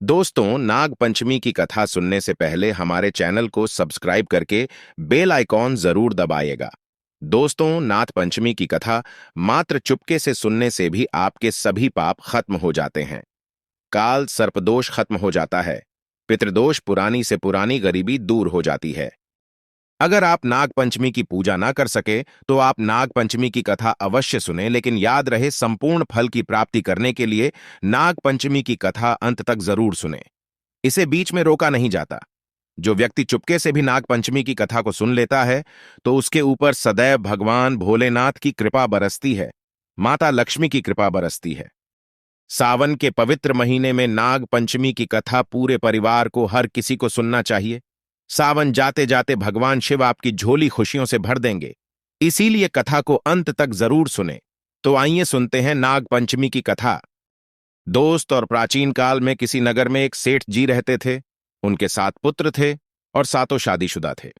दोस्तों, नाग पंचमी की कथा सुनने से पहले हमारे चैनल को सब्सक्राइब करके बेल आइकॉन जरूर दबाइएगा। दोस्तों, नाग पंचमी की कथा मात्र चुपके से सुनने से भी आपके सभी पाप खत्म हो जाते हैं। काल सर्पदोष खत्म हो जाता है। पितृदोष पुरानी से पुरानी गरीबी दूर हो जाती है। अगर आप नाग पंचमी की पूजा ना कर सके तो आप नाग पंचमी की कथा अवश्य सुने, लेकिन याद रहे संपूर्ण फल की प्राप्ति करने के लिए नाग पंचमी की कथा अंत तक जरूर सुने। इसे बीच में रोका नहीं जाता। जो व्यक्ति चुपके से भी नाग पंचमी की कथा को सुन लेता है तो उसके ऊपर सदैव भगवान भोलेनाथ की कृपा बरसती है, माता लक्ष्मी की कृपा बरसती है। सावन के पवित्र महीने में नाग पंचमी की कथा पूरे परिवार को, हर किसी को सुनना चाहिए। सावन जाते जाते भगवान शिव आपकी झोली खुशियों से भर देंगे। इसीलिए कथा को अंत तक जरूर सुने। तो आइए सुनते हैं नाग पंचमी की कथा। दोस्त, और प्राचीन काल में किसी नगर में एक सेठ जी रहते थे। उनके 7 पुत्र थे और सातों शादीशुदा थे।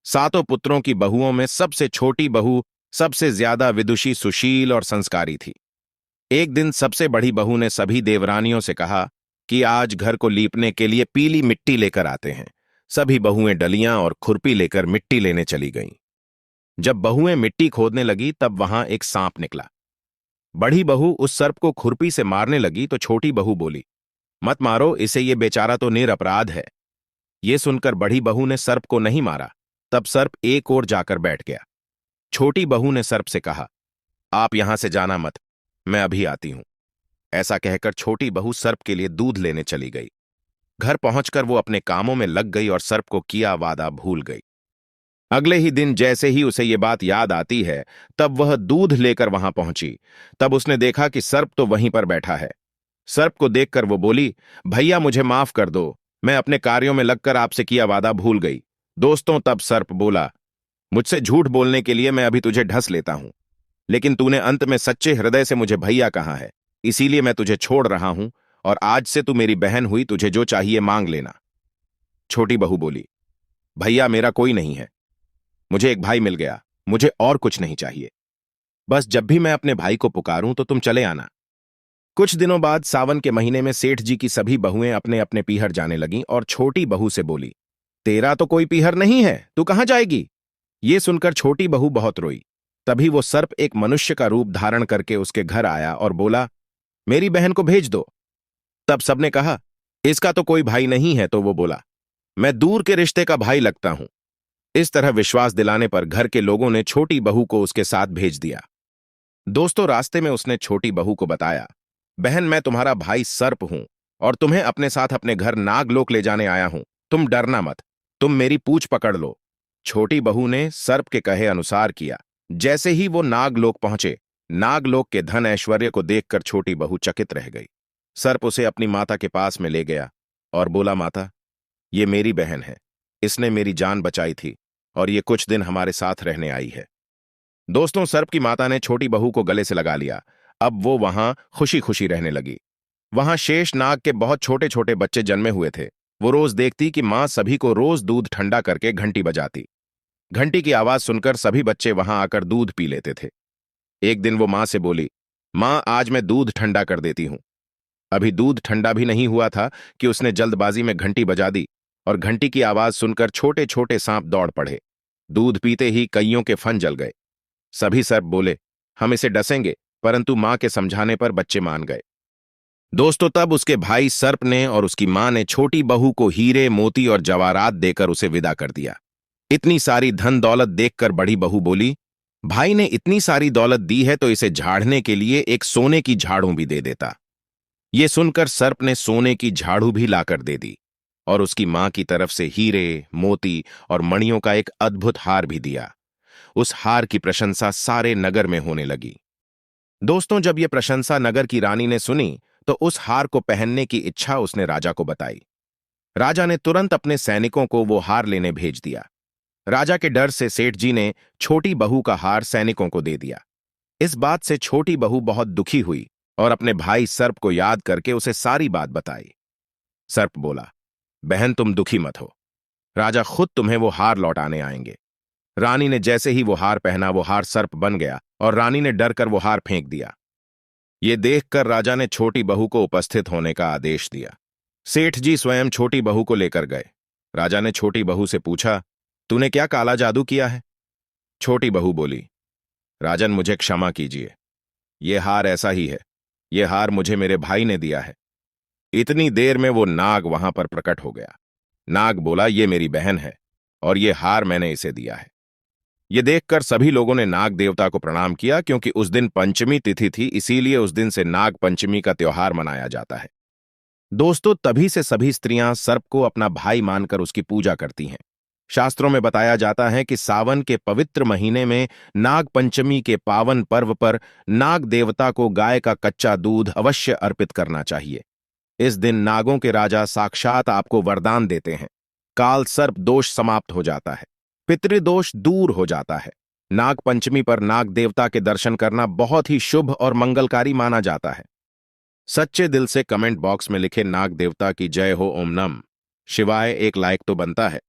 सातों पुत्रों की बहुओं में सबसे छोटी बहू सबसे ज्यादा विदुषी, सुशील और संस्कारी थी। एक दिन सबसे बड़ी बहू ने सभी देवरानियों से कहा कि आज घर को लीपने के लिए पीली मिट्टी लेकर आते हैं। सभी बहुएं डलियां और खुरपी लेकर मिट्टी लेने चली गईं। जब बहुएं मिट्टी खोदने लगी तब वहां एक सांप निकला। बड़ी बहू उस सर्प को खुरपी से मारने लगी तो छोटी बहू बोली, मत मारो इसे, ये बेचारा तो निरपराध है। ये सुनकर बड़ी बहू ने सर्प को नहीं मारा। तब सर्प एक ओर जाकर बैठ गया। छोटी बहू ने सर्प से कहा, आप यहां से जाना मत, मैं अभी आती हूं। ऐसा कहकर छोटी बहू सर्प के लिए दूध लेने चली गई। घर पहुंचकर वो अपने कामों में लग गई और सर्प को किया वादा भूल गई। अगले ही दिन जैसे ही उसे ये बात याद आती है तब वह दूध लेकर वहां पहुंची। तब उसने देखा कि सर्प तो वहीं पर बैठा है। सर्प को देखकर वो बोली, भैया मुझे माफ कर दो, मैं अपने कार्यों में लगकर आपसे किया वादा भूल गई। दोस्तों, तब सर्प बोला, मुझसे झूठ बोलने के लिए मैं अभी तुझे ढस लेता हूं, लेकिन तूने अंत में सच्चे हृदय से मुझे भैया कहा है, इसीलिए मैं तुझे छोड़ रहा हूं और आज से तू मेरी बहन हुई, तुझे जो चाहिए मांग लेना। छोटी बहू बोली, भैया मेरा कोई नहीं है, मुझे एक भाई मिल गया, मुझे और कुछ नहीं चाहिए। बस जब भी मैं अपने भाई को पुकारूं तो तुम चले आना। कुछ दिनों बाद सावन के महीने में सेठ जी की सभी बहुएं अपने अपने पीहर जाने लगीं और छोटी बहू से बोली, तेरा तो कोई पीहर नहीं है, तू कहां जाएगी? ये सुनकर छोटी बहू बहुत रोई। तभी वो सर्प एक मनुष्य का रूप धारण करके उसके घर आया और बोला, मेरी बहन को भेज दो। तब सबने कहा, इसका तो कोई भाई नहीं है। तो वो बोला, मैं दूर के रिश्ते का भाई लगता हूं। इस तरह विश्वास दिलाने पर घर के लोगों ने छोटी बहू को उसके साथ भेज दिया। दोस्तों, रास्ते में उसने छोटी बहू को बताया, बहन मैं तुम्हारा भाई सर्प हूं और तुम्हें अपने साथ अपने घर नागलोक ले जाने आया हूं। तुम डरना मत, तुम मेरी पूंछ पकड़ लो। छोटी बहू ने सर्प के कहे अनुसार किया। जैसे ही वो नागलोक पहुंचे, नागलोक के धन ऐश्वर्य को देखकर छोटी बहू चकित रह गई। सर्प उसे अपनी माता के पास में ले गया और बोला, माता, ये मेरी बहन है, इसने मेरी जान बचाई थी और ये कुछ दिन हमारे साथ रहने आई है। दोस्तों, सर्प की माता ने छोटी बहू को गले से लगा लिया। अब वो वहां खुशी खुशी रहने लगी। वहां शेष नाग के बहुत छोटे छोटे बच्चे जन्मे हुए थे। वो रोज देखती कि मां सभी को रोज दूध ठंडा करके घंटी बजाती। घंटी की आवाज सुनकर सभी बच्चे वहां आकर दूध पी लेते थे। एक दिन वो मां से बोली, मां आज मैं दूध ठंडा कर देती हूं। अभी दूध ठंडा भी नहीं हुआ था कि उसने जल्दबाजी में घंटी बजा दी और घंटी की आवाज सुनकर छोटे छोटे सांप दौड़ पड़े। दूध पीते ही कईयों के फन जल गए। सभी सर्प बोले, हम इसे डसेंगे, परंतु मां के समझाने पर बच्चे मान गए। दोस्तों, तब उसके भाई सर्प ने और उसकी मां ने छोटी बहू को हीरे, मोती और जवाहरात देकर उसे विदा कर दिया। इतनी सारी धन दौलत देखकर बड़ी बहू बोली, भाई ने इतनी सारी दौलत दी है तो इसे झाड़ने के लिए एक सोने की झाड़ू भी दे देता। ये सुनकर सर्प ने सोने की झाड़ू भी लाकर दे दी और उसकी मां की तरफ से हीरे, मोती और मणियों का एक अद्भुत हार भी दिया। उस हार की प्रशंसा सारे नगर में होने लगी। दोस्तों, जब ये प्रशंसा नगर की रानी ने सुनी तो उस हार को पहनने की इच्छा उसने राजा को बताई। राजा ने तुरंत अपने सैनिकों को वो हार लेने भेज दिया। राजा के डर से सेठ जी ने छोटी बहू का हार सैनिकों को दे दिया। इस बात से छोटी बहू बहुत दुखी हुई और अपने भाई सर्प को याद करके उसे सारी बात बताई। सर्प बोला, बहन तुम दुखी मत हो, राजा खुद तुम्हें वो हार लौटाने आएंगे। रानी ने जैसे ही वो हार पहना, वो हार सर्प बन गया और रानी ने डरकर वो हार फेंक दिया। ये देखकर राजा ने छोटी बहू को उपस्थित होने का आदेश दिया। सेठ जी स्वयं छोटी बहू को लेकर गए। राजा ने छोटी बहू से पूछा, तूने क्या काला जादू किया है? छोटी बहू बोली, राजन मुझे क्षमा कीजिए, ये हार ऐसा ही है, ये हार मुझे मेरे भाई ने दिया है। इतनी देर में वो नाग वहां पर प्रकट हो गया। नाग बोला, ये मेरी बहन है और ये हार मैंने इसे दिया है। ये देखकर सभी लोगों ने नाग देवता को प्रणाम किया, क्योंकि उस दिन पंचमी तिथि थी, इसीलिए उस दिन से नाग पंचमी का त्योहार मनाया जाता है। दोस्तों, तभी से सभी स्त्रियां सर्प को अपना भाई मानकर उसकी पूजा करती हैं। शास्त्रों में बताया जाता है कि सावन के पवित्र महीने में नाग पंचमी के पावन पर्व पर नाग देवता को गाय का कच्चा दूध अवश्य अर्पित करना चाहिए। इस दिन नागों के राजा साक्षात आपको वरदान देते हैं। काल सर्प दोष समाप्त हो जाता है, पितृदोष दूर हो जाता है। नाग पंचमी पर नाग देवता के दर्शन करना बहुत ही शुभ और मंगलकारी माना जाता है। सच्चे दिल से कमेंट बॉक्स में लिखे नाग देवता की जय हो, ओम नम शिवाय एक लाइक तो बनता है।